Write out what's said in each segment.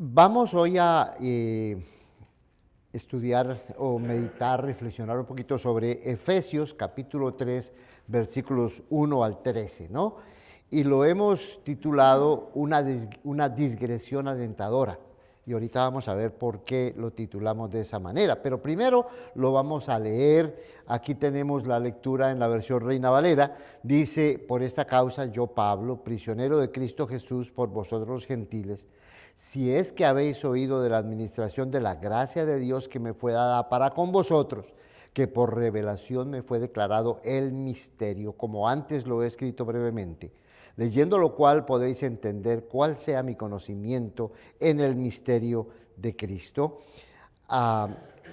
Vamos hoy a estudiar o meditar, reflexionar un poquito sobre Efesios capítulo 3, versículos 1 al 13, ¿no? Y lo hemos titulado una digresión alentadora. Y ahorita vamos a ver por qué lo titulamos de esa manera. Pero primero lo vamos a leer. Aquí tenemos la lectura en la versión Reina Valera. Dice: por esta causa yo, Pablo, prisionero de Cristo Jesús por vosotros los gentiles, si es que habéis oído de la administración de la gracia de Dios que me fue dada para con vosotros, que por revelación me fue declarado el misterio, como antes lo he escrito brevemente, leyendo lo cual podéis entender cuál sea mi conocimiento en el misterio de Cristo.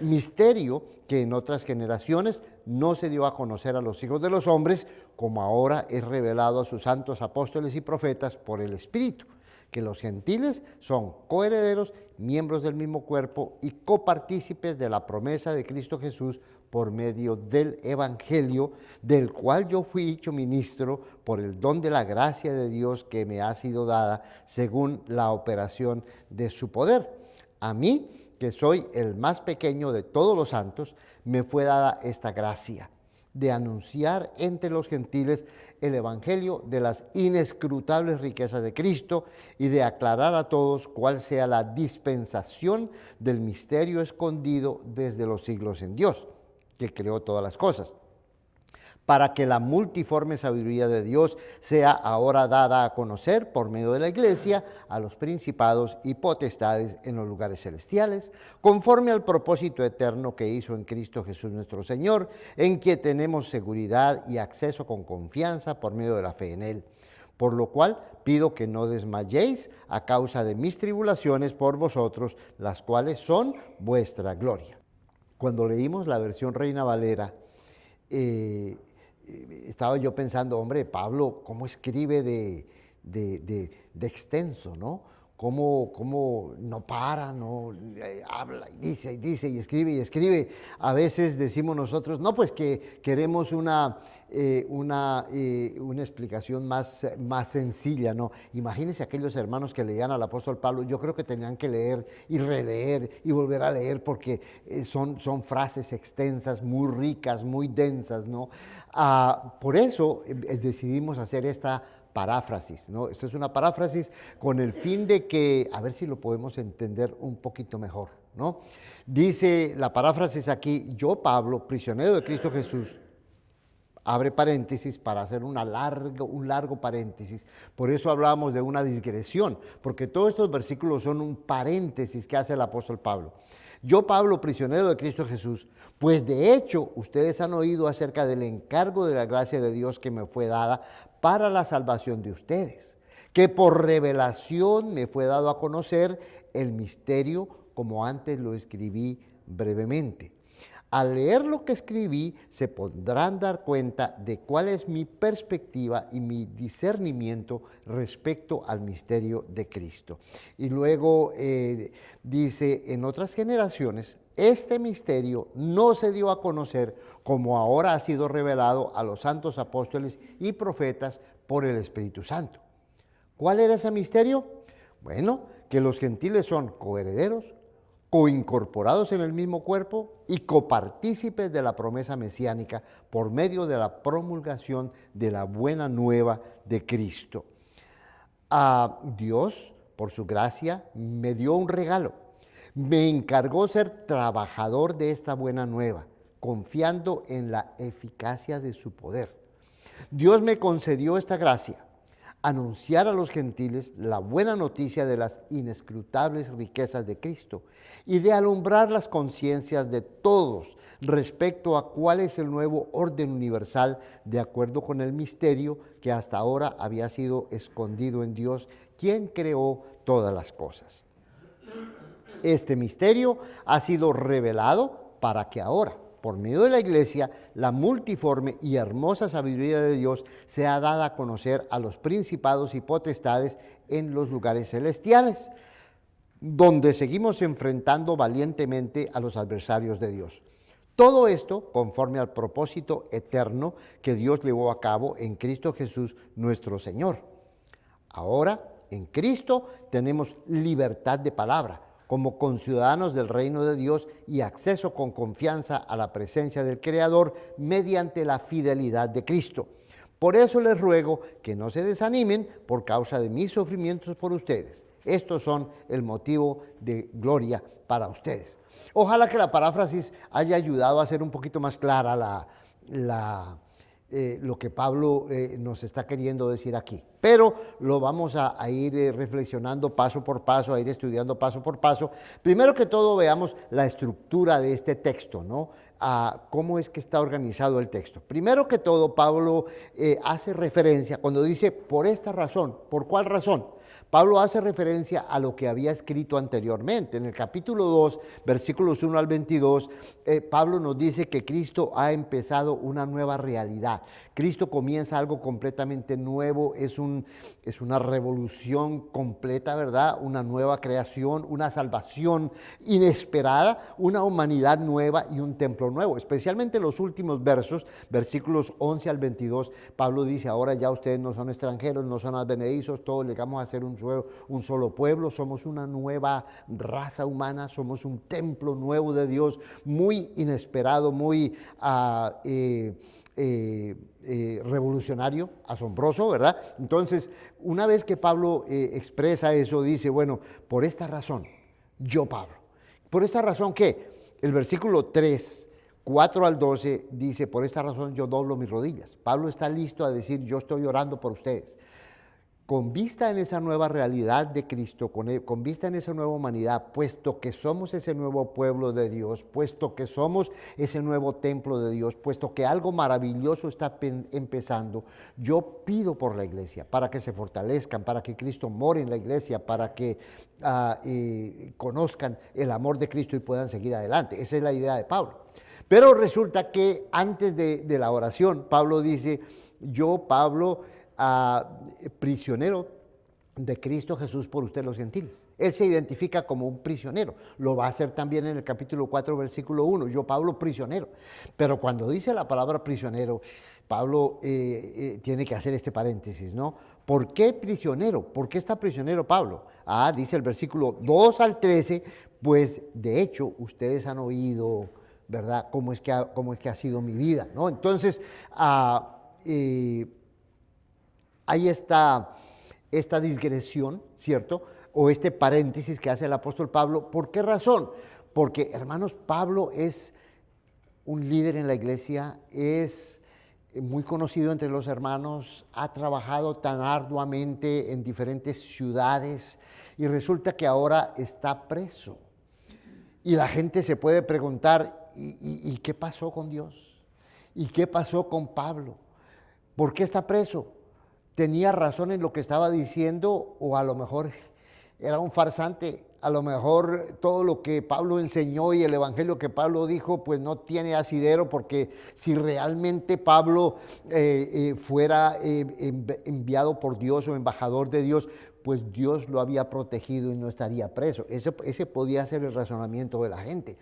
Misterio que en otras generaciones no se dio a conocer a los hijos de los hombres, como ahora es revelado a sus santos apóstoles y profetas por el Espíritu, que los gentiles son coherederos, miembros del mismo cuerpo y copartícipes de la promesa de Cristo Jesús por medio del Evangelio, del cual yo fui hecho ministro por el don de la gracia de Dios que me ha sido dada según la operación de su poder. A mí, que soy el más pequeño de todos los santos, me fue dada esta gracia de anunciar entre los gentiles el evangelio de las inescrutables riquezas de Cristo y de aclarar a todos cuál sea la dispensación del misterio escondido desde los siglos en Dios, que creó todas las cosas, para que la multiforme sabiduría de Dios sea ahora dada a conocer por medio de la Iglesia a los principados y potestades en los lugares celestiales, conforme al propósito eterno que hizo en Cristo Jesús nuestro Señor, en quien tenemos seguridad y acceso con confianza por medio de la fe en Él. Por lo cual pido que no desmayéis a causa de mis tribulaciones por vosotros, las cuales son vuestra gloria. Cuando leímos la versión Reina Valera, estaba yo pensando, hombre, Pablo, ¿cómo escribe de extenso, no? ¿Cómo no para, no habla y dice y escribe y escribe? A veces decimos nosotros, no, pues que queremos una explicación más sencilla, ¿no? Imagínense aquellos hermanos que leían al apóstol Pablo, yo creo que tenían que leer y releer y volver a leer porque son frases extensas, muy ricas, muy densas, ¿no? Por eso decidimos hacer esta paráfrasis, ¿no? Esto es una paráfrasis con el fin de que, a ver si lo podemos entender un poquito mejor, ¿no? Dice la paráfrasis aquí: yo, Pablo, prisionero de Cristo Jesús, abre paréntesis para hacer un largo paréntesis. Por eso hablábamos de una digresión, porque todos estos versículos son un paréntesis que hace el apóstol Pablo. Yo, Pablo, prisionero de Cristo Jesús, pues de hecho ustedes han oído acerca del encargo de la gracia de Dios que me fue dada para la salvación de ustedes, que por revelación me fue dado a conocer el misterio, como antes lo escribí brevemente. Al leer lo que escribí, se podrán dar cuenta de cuál es mi perspectiva y mi discernimiento respecto al misterio de Cristo. Y luego dice: en otras generaciones, este misterio no se dio a conocer como ahora ha sido revelado a los santos apóstoles y profetas por el Espíritu Santo. ¿Cuál era ese misterio? Bueno, que los gentiles son coherederos, coincorporados en el mismo cuerpo y copartícipes de la promesa mesiánica por medio de la promulgación de la buena nueva de Cristo. Dios, por su gracia, me dio un regalo. Me encargó ser trabajador de esta buena nueva, confiando en la eficacia de su poder. Dios me concedió esta gracia: anunciar a los gentiles la buena noticia de las inescrutables riquezas de Cristo y de alumbrar las conciencias de todos respecto a cuál es el nuevo orden universal de acuerdo con el misterio que hasta ahora había sido escondido en Dios, quien creó todas las cosas. Este misterio ha sido revelado para que ahora, por medio de la Iglesia, la multiforme y hermosa sabiduría de Dios sea dada a conocer a los principados y potestades en los lugares celestiales, donde seguimos enfrentando valientemente a los adversarios de Dios. Todo esto conforme al propósito eterno que Dios llevó a cabo en Cristo Jesús nuestro Señor. Ahora, en Cristo tenemos libertad de palabra, como conciudadanos del reino de Dios y acceso con confianza a la presencia del Creador mediante la fidelidad de Cristo. Por eso les ruego que no se desanimen por causa de mis sufrimientos por ustedes. Estos son el motivo de gloria para ustedes. Ojalá que la paráfrasis haya ayudado a hacer un poquito más clara lo que Pablo nos está queriendo decir aquí. Pero lo vamos a ir reflexionando paso por paso, a ir estudiando paso por paso. Primero que todo veamos la estructura de este texto, ¿no? Cómo es que está organizado el texto. Primero que todo, Pablo hace referencia, cuando dice por esta razón, ¿por cuál razón? Pablo hace referencia a lo que había escrito anteriormente. En el capítulo 2, versículos 1 al 22, Pablo nos dice que Cristo ha empezado una nueva realidad. Cristo comienza algo completamente nuevo, es una revolución completa, ¿verdad? Una nueva creación, una salvación inesperada, una humanidad nueva y un templo nuevo. Especialmente en los últimos versos, versículos 11 al 22, Pablo dice, ahora ya ustedes no son extranjeros, no son advenedizos, todos llegamos a ser un solo pueblo, somos una nueva raza humana, somos un templo nuevo de Dios, muy inesperado, muy revolucionario, asombroso, ¿verdad? Entonces, una vez que Pablo expresa eso, dice, bueno, por esta razón, yo Pablo. ¿Por esta razón qué? El versículo 3, 4 al 12 dice, por esta razón yo doblo mis rodillas. Pablo está listo a decir, yo estoy orando por ustedes. Con vista en esa nueva realidad de Cristo, con vista en esa nueva humanidad, puesto que somos ese nuevo pueblo de Dios, puesto que somos ese nuevo templo de Dios, puesto que algo maravilloso está empezando, yo pido por la iglesia, para que se fortalezcan, para que Cristo more en la iglesia, para que conozcan el amor de Cristo y puedan seguir adelante. Esa es la idea de Pablo. Pero resulta que antes de la oración, Pablo dice, yo, Pablo, prisionero de Cristo Jesús por ustedes los gentiles. Él se identifica como un prisionero. Lo va a hacer también en el capítulo 4, versículo 1. Yo, Pablo, prisionero. Pero cuando dice la palabra prisionero, Pablo tiene que hacer este paréntesis, ¿no? ¿Por qué prisionero? ¿Por qué está prisionero Pablo? Dice el versículo 2 al 13, pues de hecho ustedes han oído, ¿verdad? Cómo es que ha sido mi vida, ¿no? Entonces, hay esta digresión, ¿cierto? O este paréntesis que hace el apóstol Pablo. ¿Por qué razón? Porque, hermanos, Pablo es un líder en la iglesia, es muy conocido entre los hermanos, ha trabajado tan arduamente en diferentes ciudades y resulta que ahora está preso. Y la gente se puede preguntar, ¿y qué pasó con Dios? ¿Y qué pasó con Pablo? ¿Por qué está preso? ¿Tenía razón en lo que estaba diciendo o a lo mejor era un farsante? A lo mejor todo lo que Pablo enseñó y el evangelio que Pablo dijo pues no tiene asidero, porque si realmente Pablo fuera enviado por Dios o embajador de Dios, pues Dios lo había protegido y no estaría preso. Ese podía ser el razonamiento de la gente,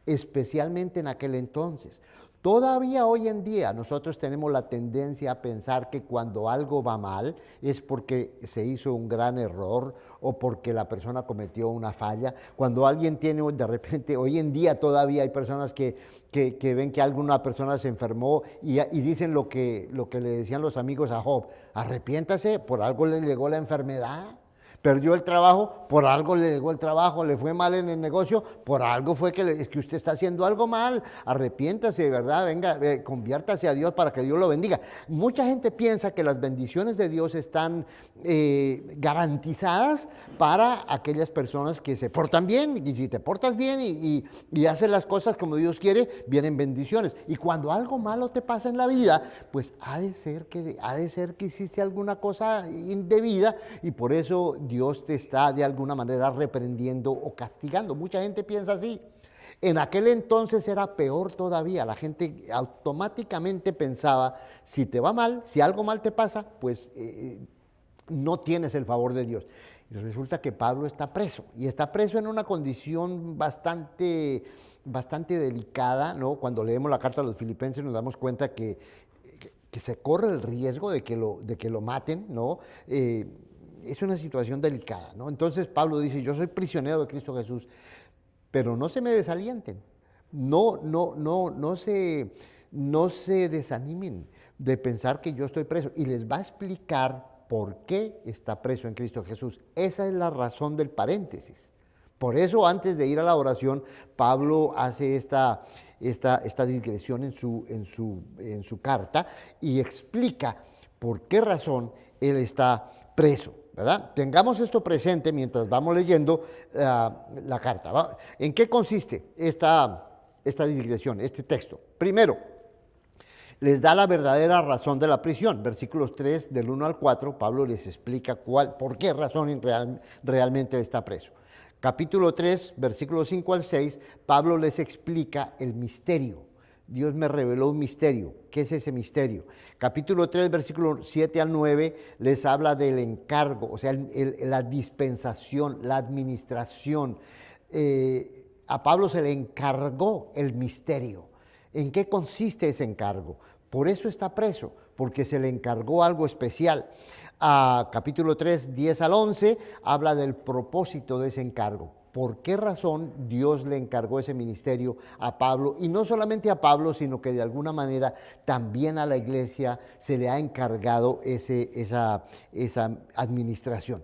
especialmente en aquel entonces. Todavía hoy en día nosotros tenemos la tendencia a pensar que cuando algo va mal es porque se hizo un gran error o porque la persona cometió una falla. Cuando alguien tiene, de repente, hoy en día todavía hay personas que ven que alguna persona se enfermó y dicen lo que le decían los amigos a Job, arrepiéntase, por algo le llegó la enfermedad. Perdió el trabajo, por algo le llegó el trabajo, le fue mal en el negocio, por algo fue es que usted está haciendo algo mal, arrepiéntase, ¿verdad? Venga, conviértase a Dios para que Dios lo bendiga. Mucha gente piensa que las bendiciones de Dios están garantizadas para aquellas personas que se portan bien, y si te portas bien y haces las cosas como Dios quiere, vienen bendiciones. Y cuando algo malo te pasa en la vida, pues ha de ser que hiciste alguna cosa indebida y por eso Dios te está de alguna manera reprendiendo o castigando. Mucha gente piensa así. En aquel entonces era peor todavía. La gente automáticamente pensaba, si te va mal, si algo mal te pasa, pues no tienes el favor de Dios. Y resulta que Pablo está preso, y está preso en una condición bastante delicada, ¿no? Cuando leemos la carta a los Filipenses nos damos cuenta que se corre el riesgo de que lo maten, ¿no? es una situación delicada, ¿no? Entonces Pablo dice, yo soy prisionero de Cristo Jesús, pero no se me desalienten, no se desanimen de pensar que yo estoy preso, y les va a explicar por qué está preso en Cristo Jesús. Esa es la razón del paréntesis. Por eso, antes de ir a la oración, Pablo hace esta digresión en su carta y explica por qué razón él está preso, ¿verdad? Tengamos esto presente mientras vamos leyendo la carta. ¿En qué consiste esta digresión, este texto? Primero, les da la verdadera razón de la prisión. Versículos 3 del 1 al 4, Pablo les explica por qué razón realmente está preso. Capítulo 3, versículos 5 al 6, Pablo les explica el misterio. Dios me reveló un misterio. ¿Qué es ese misterio? Capítulo 3, versículos 7 al 9, les habla del encargo, o sea, la dispensación, la administración. A Pablo se le encargó el misterio. ¿En qué consiste ese encargo? Por eso está preso, porque se le encargó algo especial. Capítulo 3, 10 al 11, habla del propósito de ese encargo. ¿Por qué razón Dios le encargó ese ministerio a Pablo? Y no solamente a Pablo, sino que de alguna manera también a la iglesia se le ha encargado esa administración.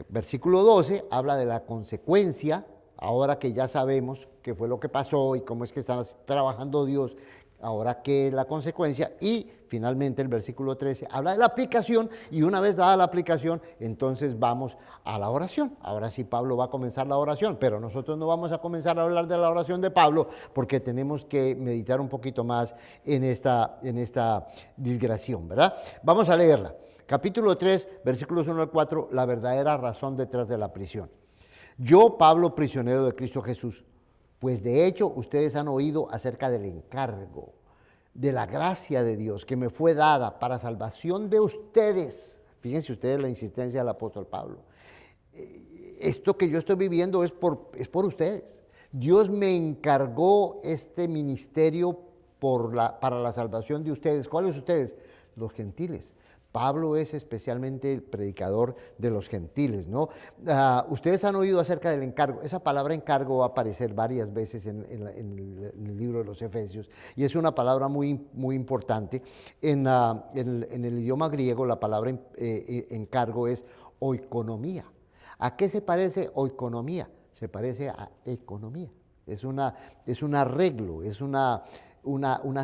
Versículo 12 habla de la consecuencia. Ahora que ya sabemos qué fue lo que pasó y cómo es que está trabajando Dios, ahora qué es la consecuencia. Y finalmente el versículo 13 habla de la aplicación, y una vez dada la aplicación, entonces vamos a la oración. Ahora sí Pablo va a comenzar la oración, pero nosotros no vamos a comenzar a hablar de la oración de Pablo porque tenemos que meditar un poquito más en esta digresión, ¿verdad? Vamos a leerla. Capítulo 3, versículos 1 al 4, la verdadera razón detrás de la prisión. Yo, Pablo, prisionero de Cristo Jesús, pues de hecho ustedes han oído acerca del encargo, de la gracia de Dios que me fue dada para salvación de ustedes. Fíjense ustedes la insistencia del apóstol Pablo. Esto que yo estoy viviendo es por ustedes. Dios me encargó este ministerio para la salvación de ustedes. ¿Cuáles ustedes? Los gentiles. Pablo es especialmente el predicador de los gentiles, ¿no? Ustedes han oído acerca del encargo. Esa palabra encargo va a aparecer varias veces en el libro de los Efesios, y es una palabra muy, muy importante. En el idioma griego la palabra encargo es oikonomía. ¿A qué se parece oikonomía? Se parece a economía. Es un arreglo, es una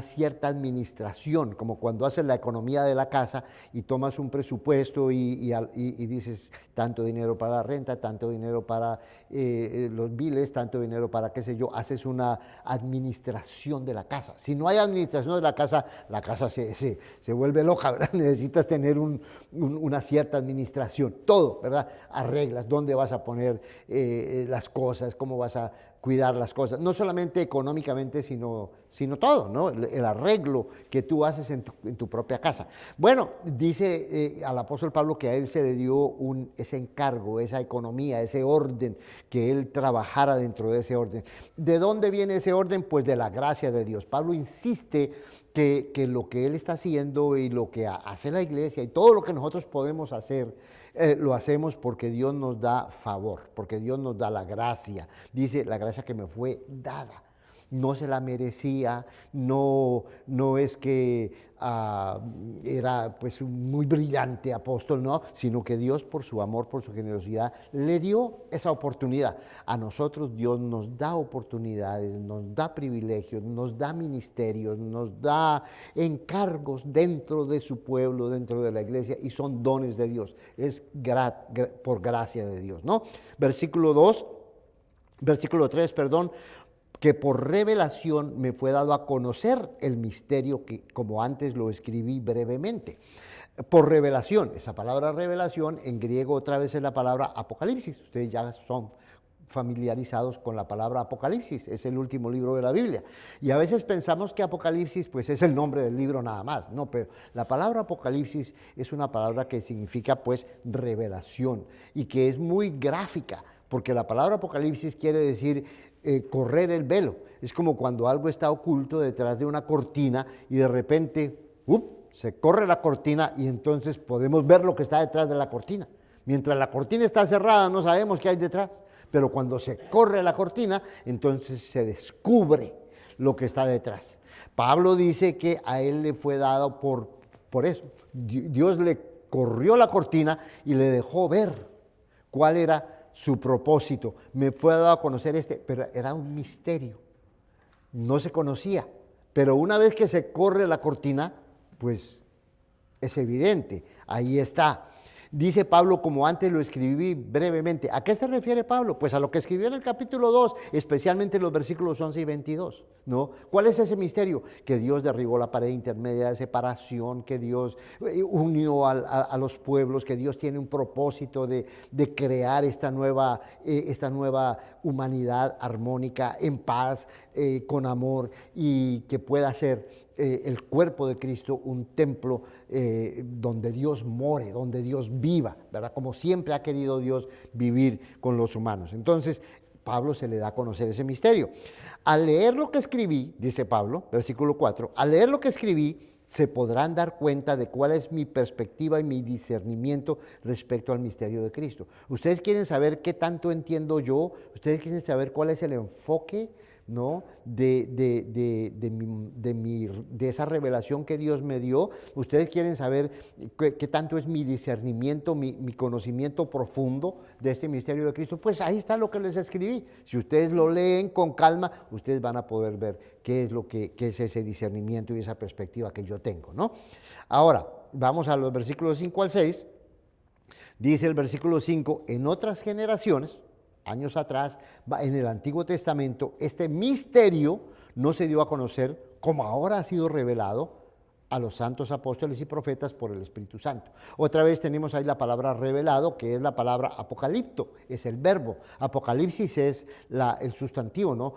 cierta administración, como cuando haces la economía de la casa y tomas un presupuesto y dices tanto dinero para la renta, tanto dinero para los biles, tanto dinero para qué sé yo, haces una administración de la casa. Si no hay administración de la casa se vuelve loca, ¿verdad? Necesitas tener una cierta administración, todo, ¿verdad? Arreglas dónde vas a poner las cosas, cómo vas a cuidar las cosas, no solamente económicamente, sino todo, ¿no? El arreglo que tú haces en tu propia casa. Bueno, dice al apóstol Pablo que a él se le dio ese encargo, esa economía, ese orden, que él trabajara dentro de ese orden. ¿De dónde viene ese orden? Pues de la gracia de Dios. Pablo insiste que lo que él está haciendo y lo que hace la iglesia y todo lo que nosotros podemos hacer, lo hacemos porque Dios nos da favor, porque Dios nos da la gracia. Dice, la gracia que me fue dada. No se la merecía, no es que era pues un muy brillante apóstol, no, sino que Dios por su amor, por su generosidad, le dio esa oportunidad. A nosotros Dios nos da oportunidades, nos da privilegios, nos da ministerios, nos da encargos dentro de su pueblo, dentro de la iglesia, y son dones de Dios, es por gracia de Dios, ¿no? Versículo 3, que por revelación me fue dado a conocer el misterio que, como antes lo escribí brevemente. Por revelación, esa palabra revelación en griego otra vez es la palabra apocalipsis. Ustedes ya son familiarizados con la palabra Apocalipsis, es el último libro de la Biblia. Y a veces pensamos que Apocalipsis pues es el nombre del libro nada más, no, pero la palabra Apocalipsis es una palabra que significa pues revelación y que es muy gráfica, porque la palabra Apocalipsis quiere decir correr el velo. Es como cuando algo está oculto detrás de una cortina y de repente se corre la cortina y entonces podemos ver lo que está detrás de la cortina. Mientras la cortina está cerrada no sabemos qué hay detrás, pero cuando se corre la cortina, entonces se descubre lo que está detrás. Pablo dice que a él le fue dado por eso. Dios le corrió la cortina y le dejó ver cuál era su propósito. Me fue dado a conocer pero era un misterio. No se conocía. Pero una vez que se corre la cortina, pues es evidente, ahí está. Dice Pablo, como antes lo escribí brevemente. ¿A qué se refiere Pablo? Pues a lo que escribió en el capítulo 2, especialmente los versículos 11 y 22, ¿no? ¿Cuál es ese misterio? Que Dios derribó la pared intermedia de separación, que Dios unió a los pueblos, que Dios tiene un propósito de crear esta nueva humanidad armónica, en paz, con amor, y que pueda ser el cuerpo de Cristo un templo donde Dios more, donde Dios viva, ¿verdad? Como siempre ha querido Dios vivir con los humanos. Entonces, Pablo se le da a conocer ese misterio. Al leer lo que escribí, dice Pablo, versículo 4, al leer lo que escribí, se podrán dar cuenta de cuál es mi perspectiva y mi discernimiento respecto al misterio de Cristo. Ustedes quieren saber qué tanto entiendo yo, ustedes quieren saber cuál es el enfoque, ¿no? de esa revelación que Dios me dio. Ustedes quieren saber qué tanto es mi discernimiento, mi conocimiento profundo de este misterio de Cristo. Pues ahí está lo que les escribí. Si ustedes lo leen con calma, ustedes van a poder ver qué es ese discernimiento y esa perspectiva que yo tengo, ¿no? Ahora, vamos a los versículos 5 al 6. Dice el versículo 5, en otras generaciones, años atrás, en el Antiguo Testamento, este misterio no se dio a conocer como ahora ha sido revelado a los santos apóstoles y profetas por el Espíritu Santo. Otra vez tenemos ahí la palabra revelado, que es la palabra apocalipto, es el verbo. Apocalipsis es el sustantivo, ¿no?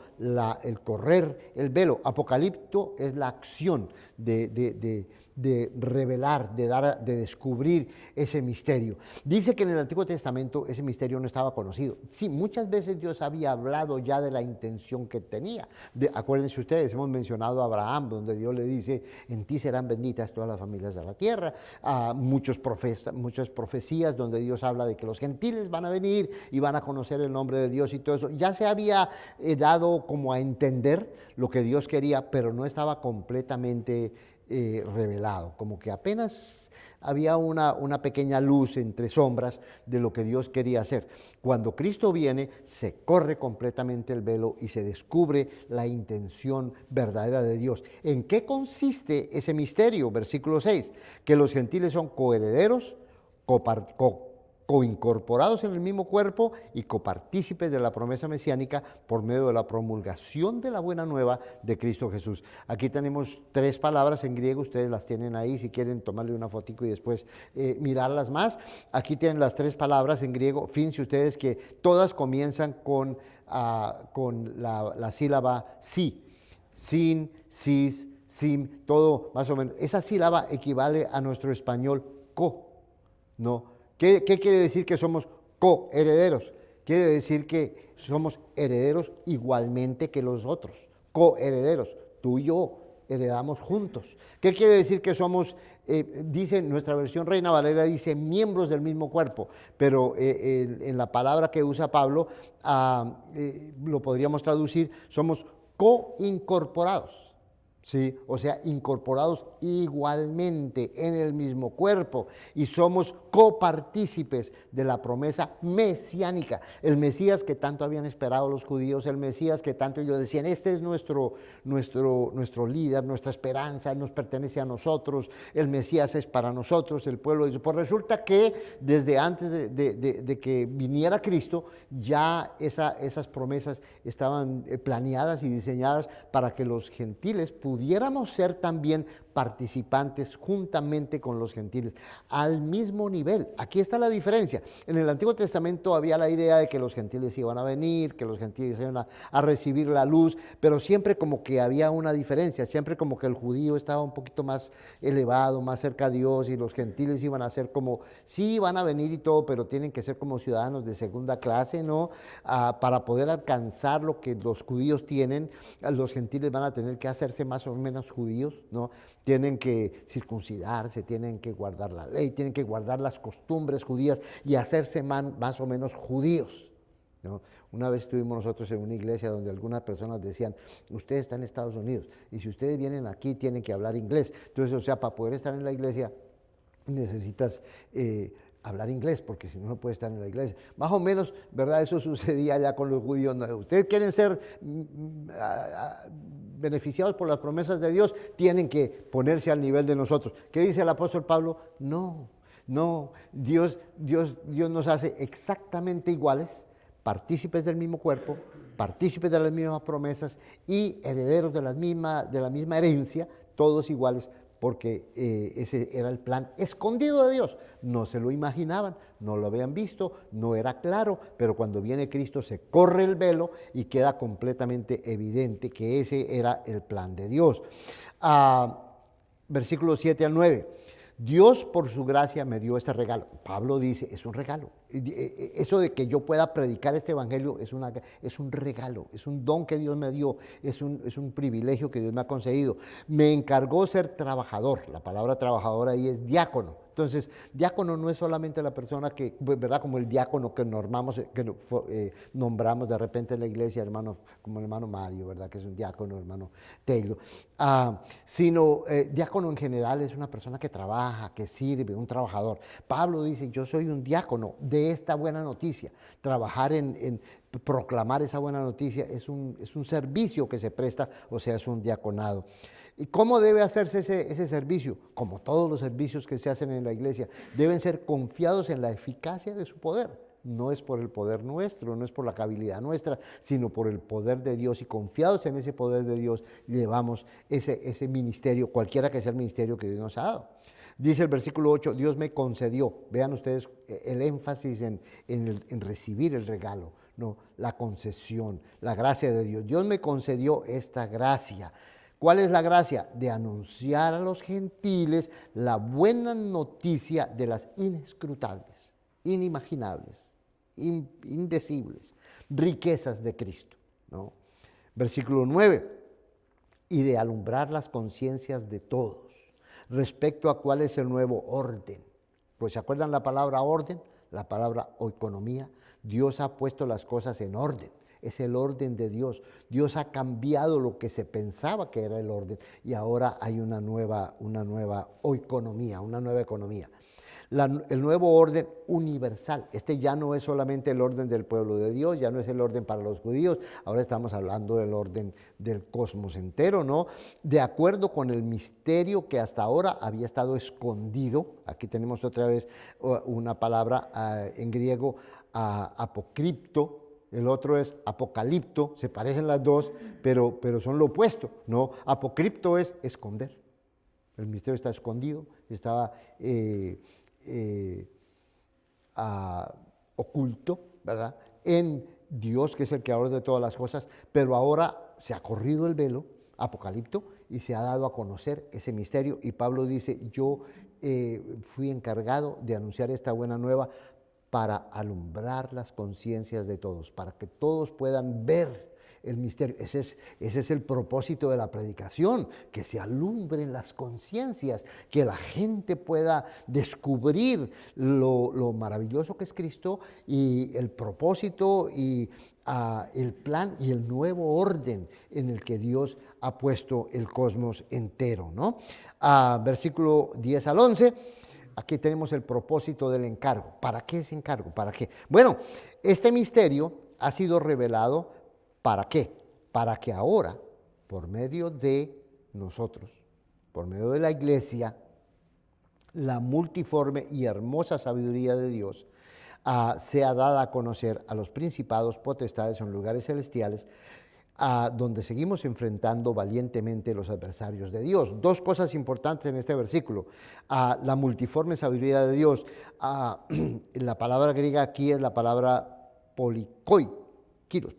El correr el velo. Apocalipto es la acción de revelar, de descubrir ese misterio. Dice que en el Antiguo Testamento ese misterio no estaba conocido. Sí, muchas veces Dios había hablado ya de la intención que tenía. Acuérdense ustedes, hemos mencionado a Abraham, donde Dios le dice, en ti serán benditas todas las familias de la tierra. Muchas profecías donde Dios habla de que los gentiles van a venir y van a conocer el nombre de Dios y todo eso. Ya se había dado como a entender lo que Dios quería, pero no estaba completamente revelado, como que apenas había una pequeña luz entre sombras de lo que Dios quería hacer. Cuando Cristo viene, se corre completamente el velo y se descubre la intención verdadera de Dios. ¿En qué consiste ese misterio? Versículo 6, que los gentiles son coherederos, coincorporados en el mismo cuerpo y copartícipes de la promesa mesiánica por medio de la promulgación de la buena nueva de Cristo Jesús. Aquí tenemos 3 palabras en griego, ustedes las tienen ahí si quieren tomarle una fotico y después mirarlas más. Aquí tienen las 3 palabras en griego, fíjense ustedes que todas comienzan con la sílaba si, sin, sis, sim, todo más o menos. Esa sílaba equivale a nuestro español co, ¿no? ¿Qué quiere decir que somos coherederos? Quiere decir que somos herederos igualmente que los otros, coherederos. Tú y yo heredamos juntos. ¿Qué quiere decir que somos, dice nuestra versión Reina Valera, dice miembros del mismo cuerpo, pero en la palabra que usa Pablo, lo podríamos traducir, somos coincorporados. Sí, o sea, incorporados igualmente en el mismo cuerpo y somos copartícipes de la promesa mesiánica. El Mesías que tanto habían esperado los judíos, el Mesías que tanto ellos decían, este es nuestro líder, nuestra esperanza, nos pertenece a nosotros, el Mesías es para nosotros, el pueblo de Dios. Pues resulta que desde antes de que viniera Cristo, ya esas promesas estaban planeadas y diseñadas para que los gentiles pudiéramos ser también participantes juntamente con los gentiles, al mismo nivel. Aquí está la diferencia. En el Antiguo Testamento había la idea de que los gentiles iban a venir, que los gentiles iban a recibir la luz, pero siempre como que había una diferencia, siempre como que el judío estaba un poquito más elevado, más cerca a Dios, y los gentiles iban a ser como, sí, van a venir y todo, pero tienen que ser como ciudadanos de segunda clase, ¿no? Para poder alcanzar lo que los judíos tienen, los gentiles van a tener que hacerse más o menos judíos, ¿no? tienen que circuncidarse, tienen que guardar la ley, tienen que guardar las costumbres judías y hacerse más o menos judíos, ¿no? Una vez estuvimos nosotros en una iglesia donde algunas personas decían, ustedes están en Estados Unidos y si ustedes vienen aquí tienen que hablar inglés. Entonces, o sea, para poder estar en la iglesia necesitas hablar inglés, porque si no, no puedes estar en la iglesia. Más o menos, ¿verdad? Eso sucedía allá con los judíos. ¿No? Ustedes quieren ser beneficiados por las promesas de Dios, tienen que ponerse al nivel de nosotros. ¿Qué dice el apóstol Pablo? No, Dios nos hace exactamente iguales, partícipes del mismo cuerpo, partícipes de las mismas promesas y herederos de la misma herencia, todos iguales, porque ese era el plan escondido de Dios. No se lo imaginaban, no lo habían visto, no era claro, pero cuando viene Cristo se corre el velo y queda completamente evidente que ese era el plan de Dios. Versículos 7 al 9. Dios por su gracia me dio este regalo. Pablo dice, es un regalo. Eso de que yo pueda predicar este evangelio es un regalo, es un don que Dios me dio, es un privilegio que Dios me ha concedido. Me encargó ser trabajador. La palabra trabajador ahí es diácono. Entonces, diácono no es solamente la persona que, ¿verdad? Como el diácono que nombramos de repente en la iglesia, hermano, como el hermano Mario, ¿verdad? Que es un diácono, hermano Taylor. Sino diácono en general es una persona que trabaja, que sirve, un trabajador. Pablo dice, yo soy un diácono de esta buena noticia. Trabajar en proclamar esa buena noticia es un servicio que se presta, o sea, es un diaconado. ¿Y cómo debe hacerse ese servicio? Como todos los servicios que se hacen en la iglesia, deben ser confiados en la eficacia de su poder. No es por el poder nuestro, no es por la habilidad nuestra, sino por el poder de Dios. Y confiados en ese poder de Dios, llevamos ese ministerio, cualquiera que sea el ministerio que Dios nos ha dado. Dice el versículo 8, Dios me concedió, vean ustedes el énfasis en recibir el regalo, no, la concesión, la gracia de Dios. Dios me concedió esta gracia. ¿Cuál es la gracia? De anunciar a los gentiles la buena noticia de las inescrutables, inimaginables, indecibles, riquezas de Cristo, ¿no? Versículo 9, y de alumbrar las conciencias de todos, respecto a cuál es el nuevo orden. Pues ¿se acuerdan la palabra orden? La palabra oikonomía. Dios ha puesto las cosas en orden. Es el orden de Dios. Dios ha cambiado lo que se pensaba que era el orden y ahora hay una nueva oikonomía, una nueva economía. El nuevo orden universal. Este ya no es solamente el orden del pueblo de Dios, ya no es el orden para los judíos, ahora estamos hablando del orden del cosmos entero, ¿no? De acuerdo con el misterio que hasta ahora había estado escondido. Aquí tenemos otra vez una palabra en griego, apocripto. El otro es apocalipto, se parecen las dos, pero son lo opuesto, ¿no? Apocripto es esconder. El misterio está escondido, estaba oculto, ¿verdad? En Dios, que es el creador de todas las cosas, pero ahora se ha corrido el velo, apocalipto, y se ha dado a conocer ese misterio. Y Pablo dice, yo fui encargado de anunciar esta buena nueva para alumbrar las conciencias de todos, para que todos puedan ver el misterio. Ese es el propósito de la predicación, que se alumbren las conciencias, que la gente pueda descubrir lo maravilloso que es Cristo y el propósito y el plan y el nuevo orden en el que Dios ha puesto el cosmos entero, ¿no? Versículo 10 al 11. Aquí tenemos el propósito del encargo. ¿Para qué ese encargo? ¿Para qué? Bueno, este misterio ha sido revelado. ¿Para qué? Para que ahora, por medio de nosotros, por medio de la iglesia, la multiforme y hermosa sabiduría de Dios sea dada a conocer a los principados, potestades en lugares celestiales, donde seguimos enfrentando valientemente los adversarios de Dios. Dos cosas importantes en este versículo. La multiforme sabiduría de Dios. La palabra griega aquí es la palabra polikoikilos,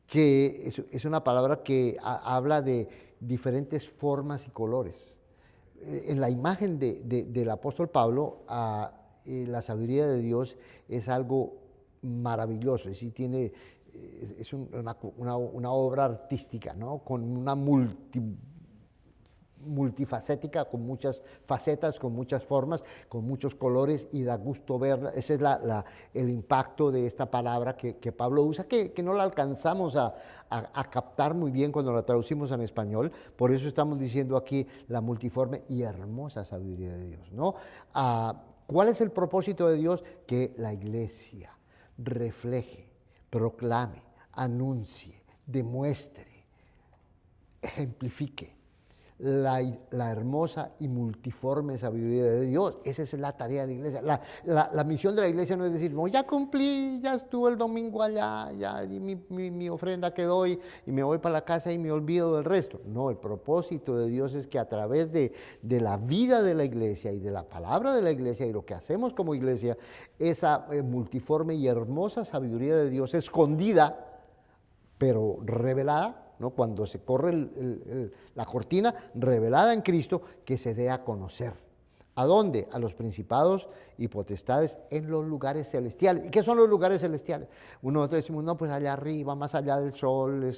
que es una palabra que habla de diferentes formas y colores. En la imagen del apóstol Pablo, la sabiduría de Dios es algo maravilloso, y sí tiene es una obra artística, ¿no? Con una multifacética, con muchas facetas, con muchas formas, con muchos colores, y da gusto verla. Ese es el impacto de esta palabra que Pablo usa, que no la alcanzamos a captar muy bien cuando la traducimos en español. Por eso estamos diciendo aquí la multiforme y hermosa sabiduría de Dios, ¿no? ¿Cuál es el propósito de Dios? Que la iglesia refleje, proclame, anuncie, demuestre, ejemplifique la hermosa y multiforme sabiduría de Dios. Esa es la tarea de la iglesia. La misión de la iglesia no es decir, no, ya cumplí, ya estuve el domingo allá, ya di mi ofrenda que doy y me voy para la casa y me olvido del resto. No, el propósito de Dios es que a través de la vida de la iglesia y de la palabra de la iglesia y lo que hacemos como iglesia, esa multiforme y hermosa sabiduría de Dios escondida, pero revelada, ¿no? Cuando se corre la cortina, revelada en Cristo, que se dé a conocer. ¿A dónde? A los principados y potestades en los lugares celestiales. ¿Y qué son los lugares celestiales? Nosotros decimos, no, pues allá arriba, más allá del sol,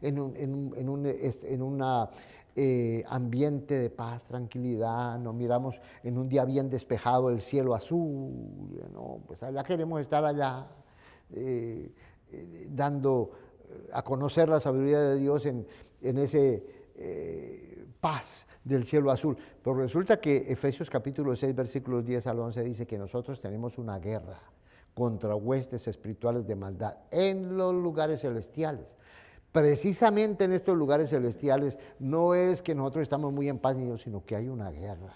en un ambiente de paz, tranquilidad, nos miramos en un día bien despejado, el cielo azul, ¿no? Pues allá queremos estar allá, dando a conocer la sabiduría de Dios en ese paz del cielo azul. Pero resulta que Efesios capítulo 6, versículos 10 al 11 dice que nosotros tenemos una guerra contra huestes espirituales de maldad en los lugares celestiales. Precisamente en estos lugares celestiales no es que nosotros estamos muy en paz, sino que hay una guerra.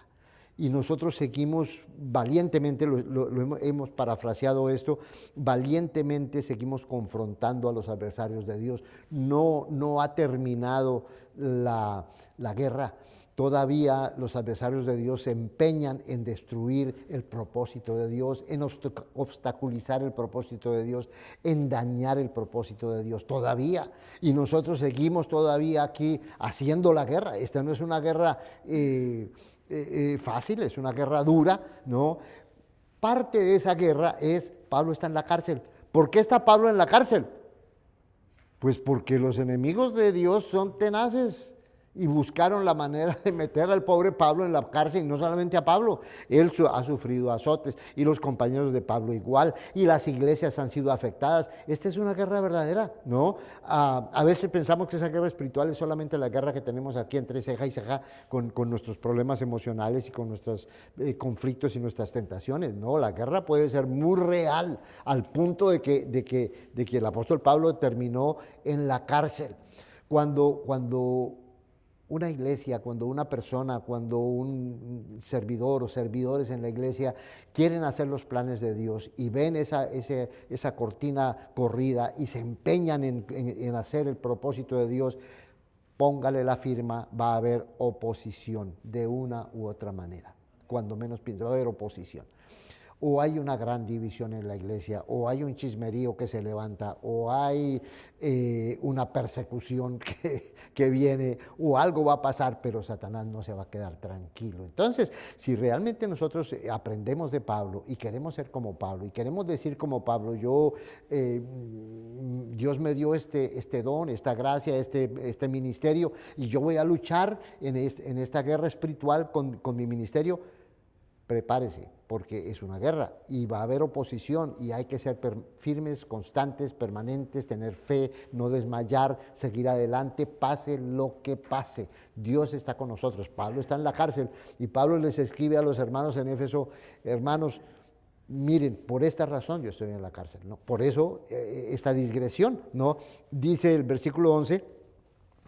Y nosotros seguimos valientemente, hemos parafraseado esto, valientemente seguimos confrontando a los adversarios de Dios. No ha terminado la guerra. Todavía los adversarios de Dios se empeñan en destruir el propósito de Dios, en obstaculizar el propósito de Dios, en dañar el propósito de Dios, todavía. Y nosotros seguimos todavía aquí haciendo la guerra. Esta no es una guerra fácil, es una guerra dura, ¿no? Parte de esa guerra es, Pablo está en la cárcel. ¿Por qué está Pablo en la cárcel? Pues porque los enemigos de Dios son tenaces y buscaron la manera de meter al pobre Pablo en la cárcel, y no solamente a Pablo, él ha sufrido azotes, y los compañeros de Pablo igual, y las iglesias han sido afectadas. Esta es una guerra verdadera, ¿no? A veces pensamos que esa guerra espiritual es solamente la guerra que tenemos aquí entre ceja y ceja con nuestros problemas emocionales y con nuestros conflictos y nuestras tentaciones. No, la guerra puede ser muy real, al punto de que el apóstol Pablo terminó en la cárcel. Cuando una iglesia, cuando una persona, cuando un servidor o servidores en la iglesia quieren hacer los planes de Dios y ven esa cortina corrida y se empeñan en hacer el propósito de Dios, póngale la firma, va a haber oposición de una u otra manera. Cuando menos piensa, va a haber oposición. O hay una gran división en la iglesia, o hay un chismerío que se levanta, o hay una persecución que viene, o algo va a pasar, pero Satanás no se va a quedar tranquilo. Entonces, si realmente nosotros aprendemos de Pablo y queremos ser como Pablo, y queremos decir como Pablo, Dios me dio este don, esta gracia, este ministerio, y yo voy a luchar en esta guerra espiritual con mi ministerio, prepárese, porque es una guerra y va a haber oposición y hay que ser firmes, constantes, permanentes, tener fe, no desmayar, seguir adelante, pase lo que pase. Dios está con nosotros. Pablo está en la cárcel y Pablo les escribe a los hermanos en Éfeso, hermanos, miren, por esta razón yo estoy en la cárcel, ¿no? Por eso esta digresión, ¿no? Dice el versículo 11,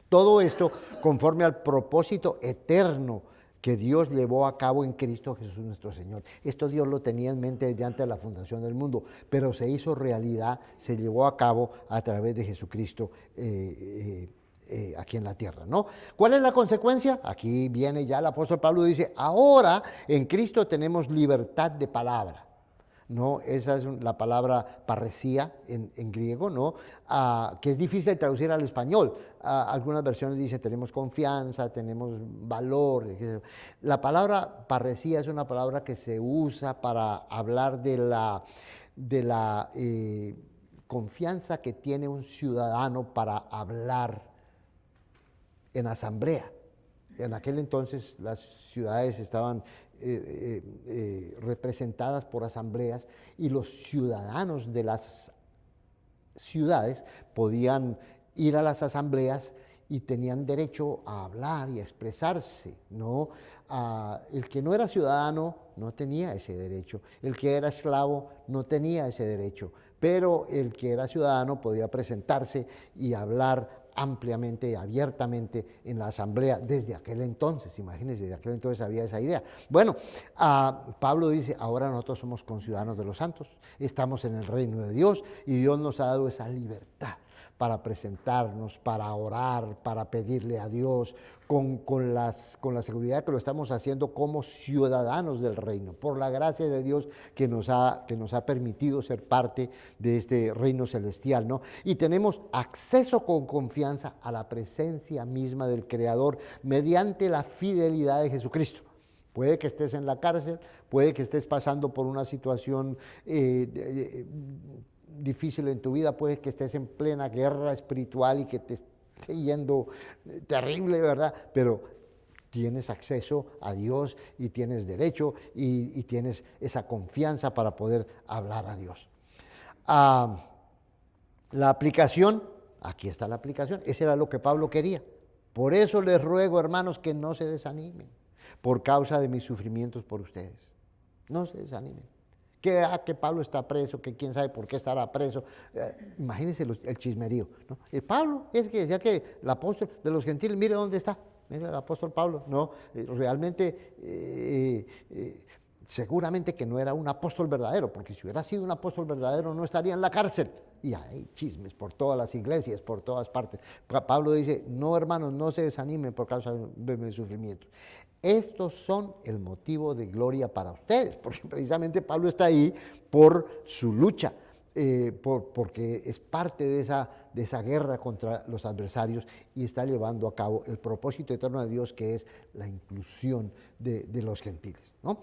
todo esto conforme al propósito eterno que Dios llevó a cabo en Cristo Jesús nuestro Señor. Esto Dios lo tenía en mente desde antes de la fundación del mundo, pero se hizo realidad, se llevó a cabo a través de Jesucristo aquí en la tierra, ¿no? ¿Cuál es la consecuencia? Aquí viene ya el apóstol Pablo, dice, ahora en Cristo tenemos libertad de palabra. ¿No? Esa es la palabra parresía en griego, ¿no? Que es difícil de traducir al español. Algunas versiones dicen tenemos confianza, tenemos valor. La palabra parresía es una palabra que se usa para hablar de la confianza que tiene un ciudadano para hablar en asamblea. En aquel entonces las ciudades estaban representadas por asambleas y los ciudadanos de las ciudades podían ir a las asambleas y tenían derecho a hablar y a expresarse, ¿no? El que no era ciudadano no tenía ese derecho, el que era esclavo no tenía ese derecho, pero el que era ciudadano podía presentarse y hablar ampliamente y abiertamente en la asamblea desde aquel entonces. Imagínense, desde aquel entonces había esa idea. Bueno, Pablo dice, ahora nosotros somos conciudadanos de los santos, estamos en el reino de Dios y Dios nos ha dado esa libertad para presentarnos, para orar, para pedirle a Dios, con la seguridad que lo estamos haciendo como ciudadanos del reino, por la gracia de Dios que nos ha permitido ser parte de este reino celestial, ¿no? Y tenemos acceso con confianza a la presencia misma del Creador mediante la fidelidad de Jesucristo. Puede que estés en la cárcel, puede que estés pasando por una situación difícil en tu vida, puede que estés en plena guerra espiritual y que te esté yendo terrible, ¿verdad? Pero tienes acceso a Dios y tienes derecho y tienes esa confianza para poder hablar a Dios. La aplicación, aquí está la aplicación, eso era lo que Pablo quería. Por eso les ruego, hermanos, que no se desanimen por causa de mis sufrimientos por ustedes. No se desanimen. Que Pablo está preso, que quién sabe por qué estará preso. Imagínense el chismerío, ¿no? Pablo es que decía que el apóstol de los gentiles, mire dónde está, mire el apóstol Pablo, no, realmente seguramente que no era un apóstol verdadero, porque si hubiera sido un apóstol verdadero no estaría en la cárcel. Y hay chismes por todas las iglesias, por todas partes. Pablo dice, no hermanos, no se desanimen por causa de mis sufrimientos. Estos son el motivo de gloria para ustedes, porque precisamente Pablo está ahí por su lucha, porque es parte de esa guerra contra los adversarios y está llevando a cabo el propósito eterno de Dios, que es la inclusión de los gentiles, ¿no?